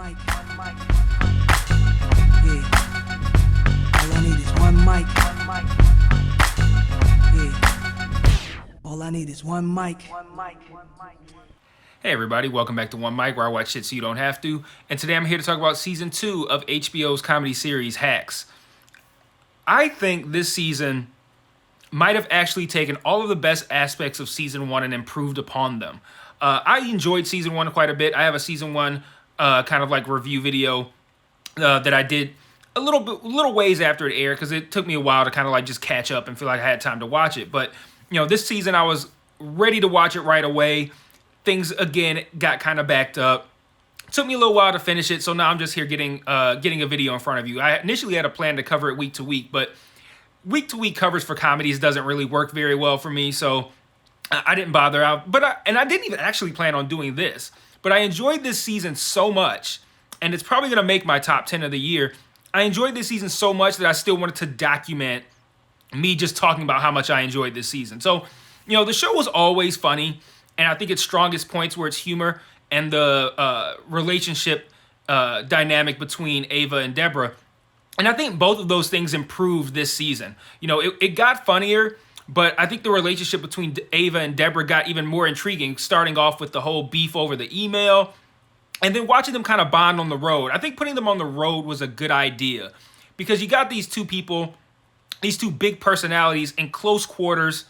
mic. Yeah. All I need is one mic. Yeah. All I need is one mic. Hey everybody, welcome back to One Mic, where I watch shit so you don't have to. And today I'm here to talk about season 2 of HBO's comedy series Hacks. I think this season might have actually taken all of the best aspects of season 1 and improved upon them. I enjoyed season 1 quite a bit. I have a season 1 kind of like review video that I did a little ways after it aired, because it took me a while to kind of like just catch up and feel like I had time to watch it. But this season I was ready to watch it right away. Things again got kind of backed up. Took me a little while to finish it, so now I'm just here getting a video in front of you. I initially had a plan to cover it week to week, but week to week covers for comedies doesn't really work very well for me, so I didn't bother out. I didn't even actually plan on doing this, but I enjoyed this season so much, and it's probably gonna make my top 10 of the year. I enjoyed this season so much that I still wanted to document me just talking about how much I enjoyed this season. So, the show was always funny, and I think its strongest points were its humor and the relationship dynamic between Ava and Deborah. And I think both of those things improved this season. It got funnier, but I think the relationship between Ava and Deborah got even more intriguing, starting off with the whole beef over the email, and then watching them kind of bond on the road. I think putting them on the road was a good idea, because you got these two people, these two big personalities in close quarters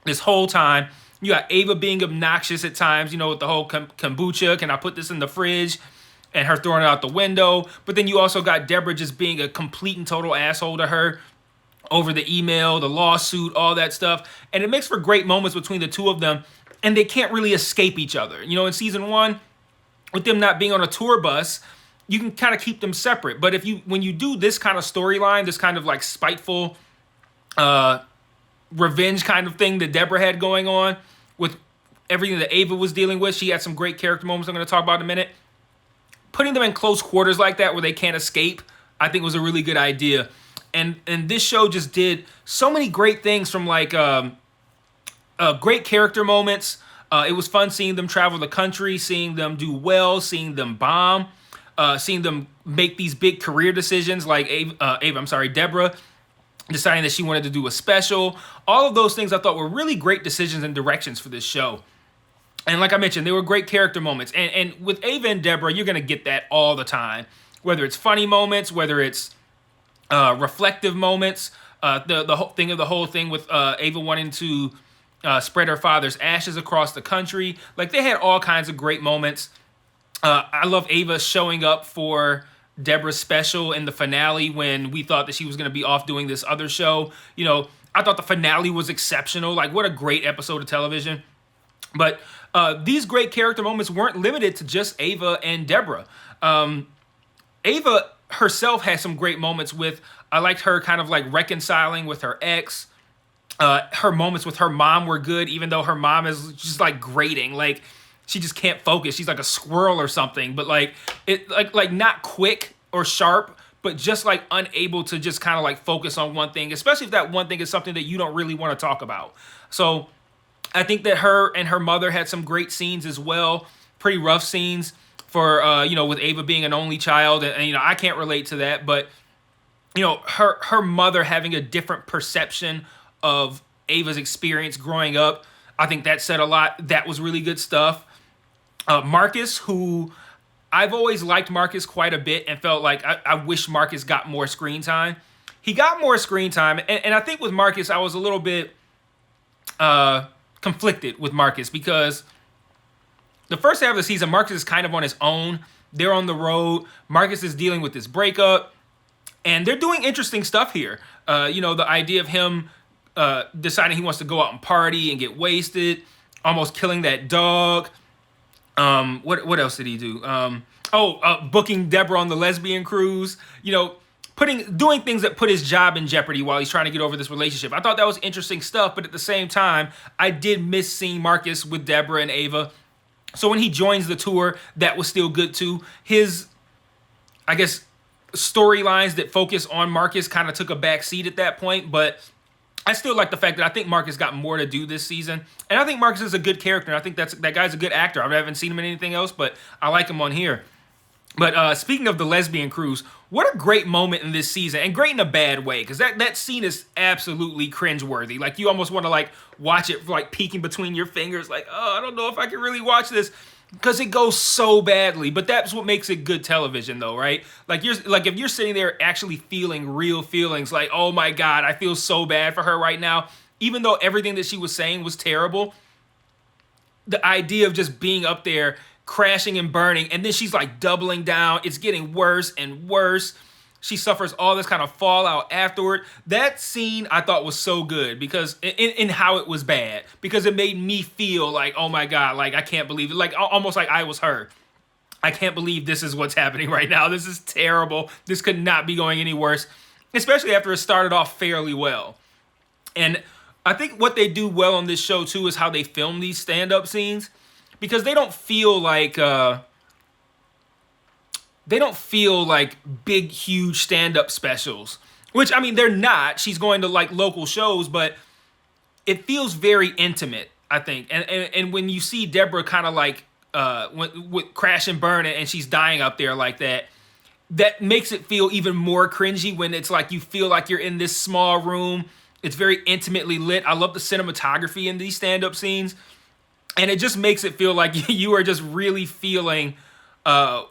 this whole time. You got Ava being obnoxious at times, with the whole kombucha, can I put this in the fridge? And her throwing it out the window. But then you also got Deborah just being a complete and total asshole to her over the email, the lawsuit, all that stuff. And it makes for great moments between the two of them, and they can't really escape each other. In season 1, with them not being on a tour bus, you can kind of keep them separate. But when you do this kind of storyline, this kind of like spiteful revenge kind of thing that Deborah had going on with everything that Ava was dealing with, she had some great character moments I'm going to talk about in a minute. Putting them in close quarters like that where they can't escape, I think was a really good idea. And this show just did so many great things, from like great character moments. It was fun seeing them travel the country, seeing them do well, seeing them bomb, seeing them make these big career decisions like Deborah deciding that she wanted to do a special. All of those things I thought were really great decisions and directions for this show. And like I mentioned, they were great character moments. And with Ava and Deborah, you're going to get that all the time. Whether it's funny moments, whether it's reflective moments. The whole thing with Ava wanting to spread her father's ashes across the country. Like, they had all kinds of great moments. I love Ava showing up for Deborah's special in the finale when we thought that she was going to be off doing this other show. I thought the finale was exceptional. Like, what a great episode of television. But these great character moments weren't limited to just Ava and Deborah. Ava herself had some great moments I liked her kind of like reconciling with her ex. Her moments with her mom were good, even though her mom is just like grating. Like, she just can't focus. She's like a squirrel or something. But like not quick or sharp, but just like unable to just kind of like focus on one thing, especially if that one thing is something that you don't really want to talk about. So I think that her and her mother had some great scenes as well. Pretty rough scenes for, with Ava being an only child. And I can't relate to that. But, her mother having a different perception of Ava's experience growing up, I think that said a lot. That was really good stuff. Marcus, who I've always liked Marcus quite a bit and felt like I wish Marcus got more screen time. He got more screen time. And I think with Marcus, I was a little bit conflicted with Marcus, because the first half of the season, Marcus is kind of on his own. They're on the road. Marcus is dealing with this breakup, and they're doing interesting stuff here. The idea of him deciding he wants to go out and party and get wasted, almost killing that dog. What else did he do? Booking Deborah on the lesbian cruise. Doing things that put his job in jeopardy while he's trying to get over this relationship. I thought that was interesting stuff, but at the same time, I did miss seeing Marcus with Deborah and Ava. So when he joins the tour, that was still good too. His, I guess, storylines that focus on Marcus kind of took a back seat at that point, but I still like the fact that I think Marcus got more to do this season. And I think Marcus is a good character. I think that guy's a good actor. I haven't seen him in anything else, but I like him on here. But speaking of the lesbian cruise, what a great moment in this season, and great in a bad way, because that scene is absolutely cringeworthy. Like, you almost want to like watch it like peeking between your fingers, like, oh, I don't know if I can really watch this, because it goes so badly. But that's what makes it good television, though, right? Like, if you're sitting there actually feeling real feelings, like, oh my God, I feel so bad for her right now, even though everything that she was saying was terrible. The idea of just being up there crashing and burning, and then she's like doubling down. It's getting worse and worse. She suffers all this kind of fallout afterward. That scene I thought was so good because in how it was bad, because it made me feel like, oh my God, like I can't believe it. Like almost like I was her. I can't believe this is what's happening right now. This is terrible. This could not be going any worse, especially after it started off fairly well. And I think what they do well on this show too is how they film these stand-up scenes, because they don't feel like big, huge stand-up specials. Which, I mean, they're not. She's going to like local shows, but it feels very intimate, I think. And when you see Deborah kind of like with crash and burn and she's dying up there like that, that makes it feel even more cringy when it's like you feel like you're in this small room. It's very intimately lit. I love the cinematography in these stand-up scenes. And it just makes it feel like you are just really feeling how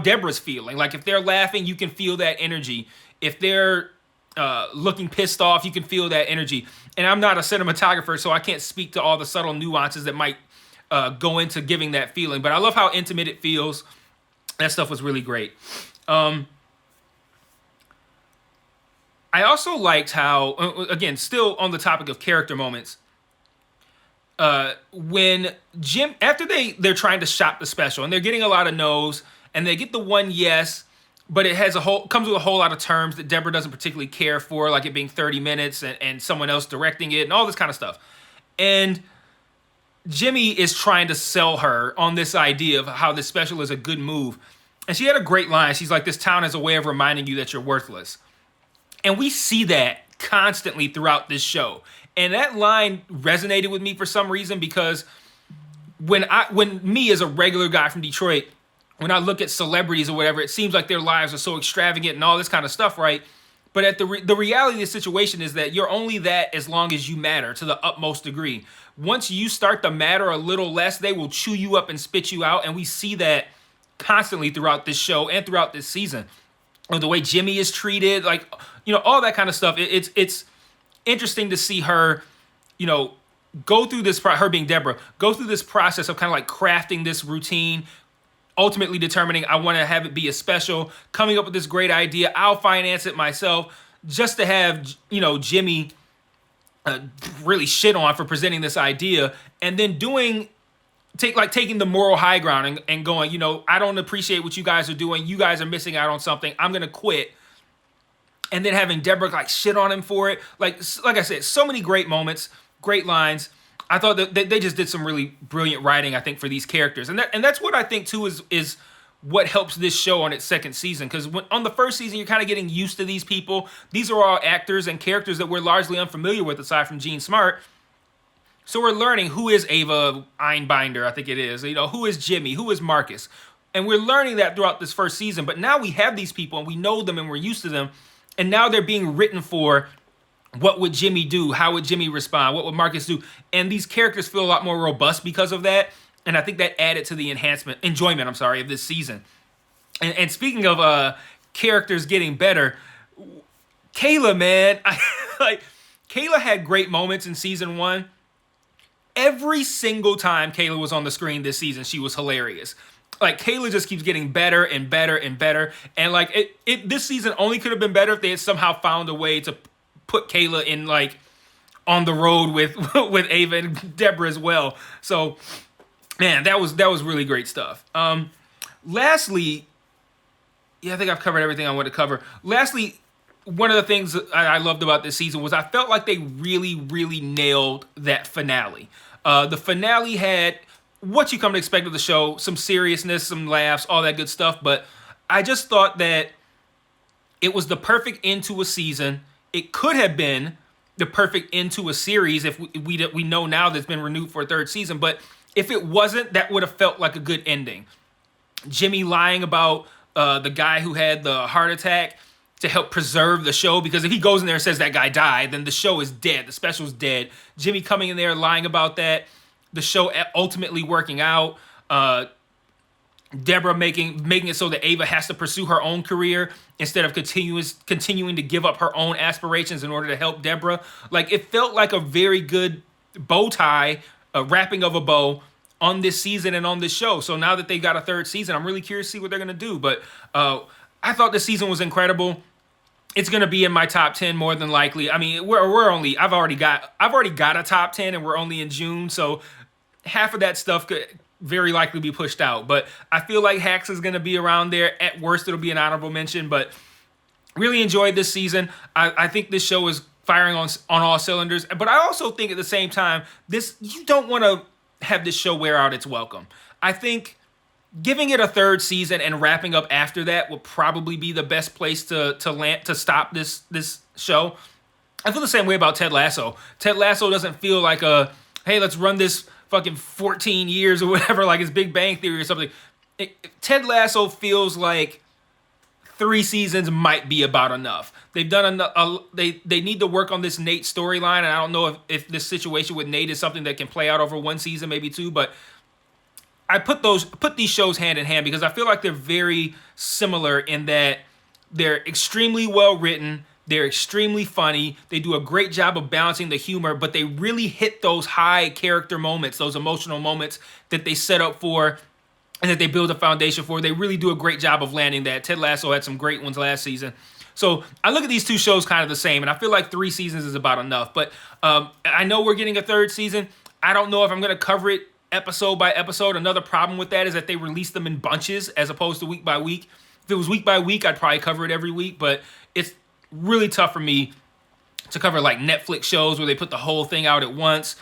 Deborah's feeling. Like if they're laughing, you can feel that energy. If they're looking pissed off, you can feel that energy. And I'm not a cinematographer, so I can't speak to all the subtle nuances that might go into giving that feeling. But I love how intimate it feels. That stuff was really great. I also liked how, again, still on the topic of character moments, when Jim, after they're trying to shop the special and they're getting a lot of no's, and they get the one yes, but it comes with a whole lot of terms that Deborah doesn't particularly care for, like it being 30 minutes and someone else directing it and all this kind of stuff. And Jimmy is trying to sell her on this idea of how this special is a good move. And she had a great line. She's like, this town has a way of reminding you that you're worthless. And we see that constantly throughout this show. And that line resonated with me for some reason, because when me as a regular guy from Detroit, when I look at celebrities or whatever, it seems like their lives are so extravagant and all this kind of stuff, right? But at the reality of the situation is that you're only that as long as you matter to the utmost degree. Once you start to matter a little less, they will chew you up and spit you out. And we see that constantly throughout this show and throughout this season. Or the way Jimmy is treated, like, all that kind of stuff. It's interesting to see her, go through this, her being Deborah, go through this process of kind of like crafting this routine, ultimately determining I want to have it be a special, coming up with this great idea. I'll finance it myself, just to have, Jimmy really shit on for presenting this idea, and then taking the moral high ground and going, I don't appreciate what you guys are doing. You guys are missing out on something. I'm going to quit. And then having Deborah like shit on him for it. Like I said, so many great moments, great lines. I thought that they just did some really brilliant writing, I think, for these characters. And that's what I think too is what helps this show on its second season. Because on the first season, you're kind of getting used to these people. These are all actors and characters that we're largely unfamiliar with, aside from Jean Smart. So we're learning who is Ava Einbinder, I think it is. Who is Jimmy? Who is Marcus? And we're learning that throughout this first season. But now we have these people and we know them and we're used to them. And now they're being written for what would Jimmy do? How would Jimmy respond? What would Marcus do? And these characters feel a lot more robust because of that. And I think that added to the enjoyment of this season. And speaking of characters getting better, Kayla, man, Kayla had great moments in season 1. Every single time Kayla was on the screen this season, she was hilarious. Like, Kayla just keeps getting better and better and better. And like this season only could have been better if they had somehow found a way to put Kayla in like on the road with Ava and Deborah as well. So, man, that was really great stuff. Lastly, I think I've covered everything I want to cover. Lastly, one of the things that I loved about this season was I felt like they really, really nailed that finale. The finale had what you come to expect of the show, some seriousness, some laughs, all that good stuff. But I just thought that it was the perfect end to a season. It could have been the perfect end to a series if we know now that's been renewed for a third season. But if it wasn't, that would have felt like a good ending. Jimmy lying about the guy who had the heart attack to help preserve the show, because if he goes in there and says that guy died, then the show is dead. The special's dead. Jimmy coming in there lying about that. The show ultimately working out. Deborah making it so that Ava has to pursue her own career instead of continuing to give up her own aspirations in order to help Deborah. Like, it felt like a very good bow tie, a wrapping of a bow on this season and on this show. So now that they got a third season, I'm really curious to see what they're gonna do. But I thought this season was incredible. It's gonna be in my top 10 more than likely. I mean, I've already got a top 10, and we're only in June, so half of that stuff could very likely be pushed out. But I feel like Hacks is gonna be around there. At worst, it'll be an honorable mention. But really enjoyed this season. I think this show is firing on all cylinders. But I also think at the same time, you don't want to have this show wear out its welcome. I think giving it a third season and wrapping up after that would probably be the best place to stop this show. I feel the same way about Ted Lasso. Ted Lasso doesn't feel like hey, let's run this fucking 14 years or whatever, like it's Big Bang Theory or something. Ted Lasso feels like 3 seasons might be about enough. They've done enough. They need to work on this Nate storyline, and I don't know if this situation with Nate is something that can play out over 1 season, maybe 2. But I put these shows hand in hand because I feel like they're very similar in that they're extremely well written. They're extremely funny. They do a great job of balancing the humor, but they really hit those high character moments, those emotional moments that they set up for and that they build a foundation for. They really do a great job of landing that. Ted Lasso had some great ones last season. So I look at these 2 shows kind of the same, and I feel like 3 seasons is about enough. But I know we're getting a third season. I don't know if I'm going to cover it episode by episode. Another problem with that is that they release them in bunches as opposed to week by week. If it was week by week, I'd probably cover it every week, but it's really tough for me to cover like Netflix shows where they put the whole thing out at once,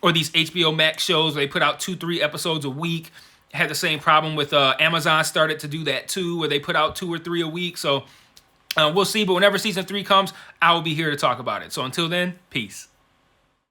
or these HBO Max shows where they put out 2-3 episodes a week. Had the same problem with Amazon started to do that too, where they put out 2 or 3 a week. So we'll see. But whenever season 3 comes, I will be here to talk about it. So until then, peace.